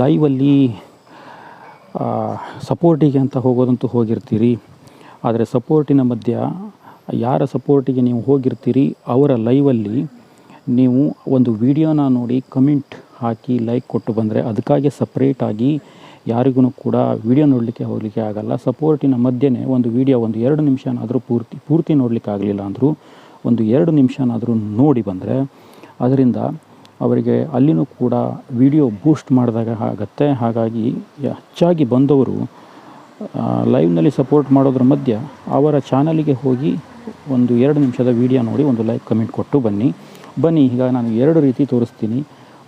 ಲೈವಲ್ಲಿ ಸಪೋರ್ಟಿಗೆ ಅಂತ ಹೋಗೋದಂತೂ ಹೋಗಿರ್ತೀರಿ. ಆದರೆ ಸಪೋರ್ಟಿನ ಮಧ್ಯ ಯಾರ ಸಪೋರ್ಟಿಗೆ ನೀವು ಹೋಗಿರ್ತೀರಿ ಅವರ ಲೈವಲ್ಲಿ ನೀವು ಒಂದು ವಿಡಿಯೋನ ನೋಡಿ ಕಮೆಂಟ್ ಹಾಕಿ ಲೈಕ್ ಕೊಟ್ಟು ಬಂದರೆ ಅದಕ್ಕಾಗಿ ಸಪ್ರೇಟಾಗಿ ಯಾರಿಗೂ ಕೂಡ ವಿಡಿಯೋ ನೋಡಲಿಕ್ಕೆ ಹೋಗಲಿಕ್ಕೆ ಆಗೋಲ್ಲ. ಸಪೋರ್ಟಿನ ಮಧ್ಯೆ ಒಂದು ವಿಡಿಯೋ ಒಂದು 2 ನಿಮಿಷನಾದರೂ ಪೂರ್ತಿ ನೋಡಲಿಕ್ಕೆ ಆಗಲಿಲ್ಲ ಅಂದರೂ ಒಂದು 2 ನಿಮಿಷನಾದರೂ ನೋಡಿ ಬಂದರೆ ಅದರಿಂದ ಅವರಿಗೆ ಅಲ್ಲಿನೂ ಕೂಡ ವಿಡಿಯೋ ಬೂಸ್ಟ್ ಮಾಡಿದಾಗ ಆಗುತ್ತೆ. ಹಾಗಾಗಿ ಹೆಚ್ಚಾಗಿ ಬಂದವರು ಲೈವ್ನಲ್ಲಿ ಸಪೋರ್ಟ್ ಮಾಡೋದ್ರ ಮಧ್ಯ ಅವರ ಚಾನಲಿಗೆ ಹೋಗಿ ಒಂದು 2 ನಿಮಿಷದ ವಿಡಿಯೋ ನೋಡಿ ಒಂದು ಲೈಕ್ ಕಮೆಂಟ್ ಕೊಟ್ಟು ಬನ್ನಿ. ಈಗ ನಾನು 2 ರೀತಿ ತೋರಿಸ್ತೀನಿ.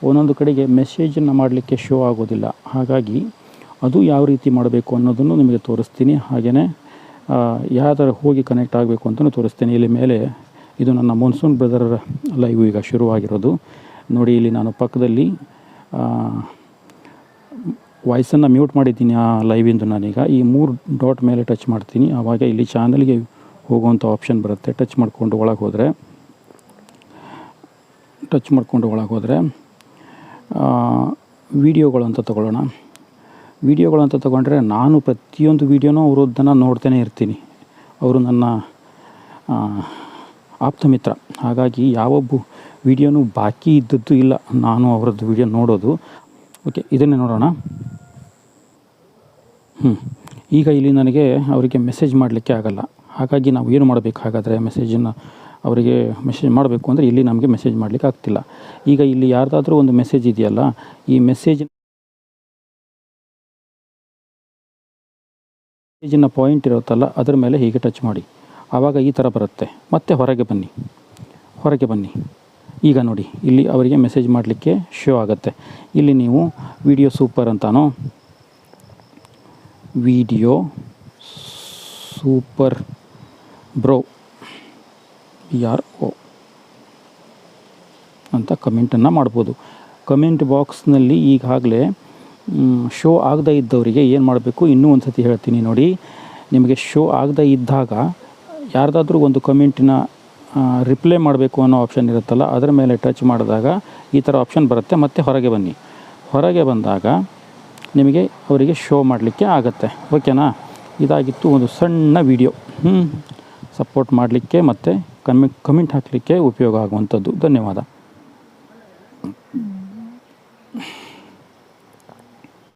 ಒಂದೊಂದು ಕಡೆಗೆ ಮೆಸೇಜನ್ನು ಮಾಡಲಿಕ್ಕೆ ಶೋ ಆಗೋದಿಲ್ಲ, ಹಾಗಾಗಿ ಅದು ಯಾವ ರೀತಿ ಮಾಡಬೇಕು ಅನ್ನೋದನ್ನು ನಿಮಗೆ ತೋರಿಸ್ತೀನಿ. ಹಾಗೆಯೇ ಯಾವ ಥರ ಹೋಗಿ ಕನೆಕ್ಟ್ ಆಗಬೇಕು ಅಂತಲೂ ತೋರಿಸ್ತೀನಿ. ಇಲ್ಲಿ ಮೇಲೆ ಇದು ನನ್ನ ಮೊನ್ಸೂನ್ ಬ್ರದರ್ ಲೈವ್ ಈಗ ಶುರುವಾಗಿರೋದು ನೋಡಿ. ಇಲ್ಲಿ ನಾನು ಪಕ್ಕದಲ್ಲಿ ವಾಯ್ಸನ್ನು ಮ್ಯೂಟ್ ಮಾಡಿದ್ದೀನಿ ಆ ಲೈವಿಂದು. ನಾನೀಗ ಈ 3 ಡಾಟ್ ಮೇಲೆ ಟಚ್ ಮಾಡ್ತೀನಿ. ಆವಾಗ ಇಲ್ಲಿ ಚಾನಲ್ಗೆ ಹೋಗುವಂಥ ಆಪ್ಷನ್ ಬರುತ್ತೆ. ಟಚ್ ಮಾಡಿಕೊಂಡು ಒಳಗೆ ಹೋದರೆ ವೀಡಿಯೋಗಳು ಅಂತ ತಗೊಳ್ಳೋಣ. ವೀಡಿಯೋಗಳು ಅಂತ ತಗೊಂಡ್ರೆ ನಾನು ಪ್ರತಿಯೊಂದು ವೀಡಿಯೋನೂ ಅವರದ್ದನ್ನು ನೋಡ್ತಾನೆ ಇರ್ತೀನಿ. ಅವರು ನನ್ನ ಆಪ್ತ ಮಿತ್ರ, ಹಾಗಾಗಿ ಯಾವೊಬ್ಬ ವೀಡಿಯೋನೂ ಬಾಕಿ ಇದ್ದದ್ದು ಇಲ್ಲ, ನಾನು ಅವರದ್ದು ವೀಡಿಯೋ ನೋಡೋದು. ಓಕೆ, ಇದನ್ನೇ ನೋಡೋಣ. ಈಗ ಇಲ್ಲಿ ನನಗೆ ಅವರಿಗೆ ಮೆಸೇಜ್ ಮಾಡಲಿಕ್ಕೆ ಆಗಲ್ಲ. ಹಾಗಾಗಿ ನಾವು ಏನು ಮಾಡಬೇಕು, ಹಾಗಾದರೆ ಅವರಿಗೆ ಮೆಸೇಜ್ ಮಾಡಬೇಕು ಅಂದರೆ ಇಲ್ಲಿ ನಮಗೆ ಮೆಸೇಜ್ ಮಾಡಲಿಕ್ಕೆ ಆಗ್ತಿಲ್ಲ. ಈಗ ಇಲ್ಲಿ ಯಾರ್ದಾದ್ರೂ ಒಂದು ಮೆಸೇಜ್ ಇದೆಯಲ್ಲ, ಈ ಮೆಸೇಜಿನ ಪಾಯಿಂಟ್ ಇರುತ್ತಲ್ಲ ಅದರ ಮೇಲೆ ಹೀಗೆ ಟಚ್ ಮಾಡಿ. ಆವಾಗ ಈ ಥರ ಬರುತ್ತೆ. ಮತ್ತೆ ಹೊರಗೆ ಬನ್ನಿ. ಈಗ ನೋಡಿ, ಇಲ್ಲಿ ಅವರಿಗೆ ಮೆಸೇಜ್ ಮಾಡಲಿಕ್ಕೆ ಶೋ ಆಗುತ್ತೆ. ಇಲ್ಲಿ ನೀವು ವಿಡಿಯೋ ಸೂಪರ್ ಅಂತಾನೋ, ವಿಡಿಯೋ ಸೂಪರ್ ಬ್ರೋ PRO ಅಂತ ಕಮೆಂಟನ್ನು ಮಾಡ್ಬೋದು. ಕಮೆಂಟ್ ಬಾಕ್ಸ್ನಲ್ಲಿ ಈಗಾಗಲೇ ಶೋ ಆಗದೇ ಇದ್ದವರಿಗೆ ಏನು ಮಾಡಬೇಕು ಇನ್ನೂ ಒಂದು ಸತಿ ಹೇಳ್ತೀನಿ ನೋಡಿ. ನಿಮಗೆ ಶೋ ಆಗದೇ ಇದ್ದಾಗ ಯಾರ್ದಾದ್ರೂ ಒಂದು ಕಮೆಂಟಿನ ರಿಪ್ಲೈ ಮಾಡಬೇಕು ಅನ್ನೋ ಆಪ್ಷನ್ ಇರುತ್ತಲ್ಲ, ಅದರ ಮೇಲೆ ಟಚ್ ಮಾಡಿದಾಗ ಈ ಥರ ಆಪ್ಷನ್ ಬರುತ್ತೆ. ಮತ್ತು ಹೊರಗೆ ಬಂದಾಗ ನಿಮಗೆ ಅವರಿಗೆ ಶೋ ಮಾಡಲಿಕ್ಕೆ ಆಗುತ್ತೆ. ಓಕೆನಾ? ಇದಾಗಿತ್ತು ಒಂದು ಸಣ್ಣ ವಿಡಿಯೋ ಸಪೋರ್ಟ್ ಮಾಡಲಿಕ್ಕೆ ಮತ್ತು ಕಮೆಂಟ್ ಹಾಕಲಿಕ್ಕೆ ಉಪಯೋಗ ಆಗುವಂಥದ್ದು. ಧನ್ಯವಾದ.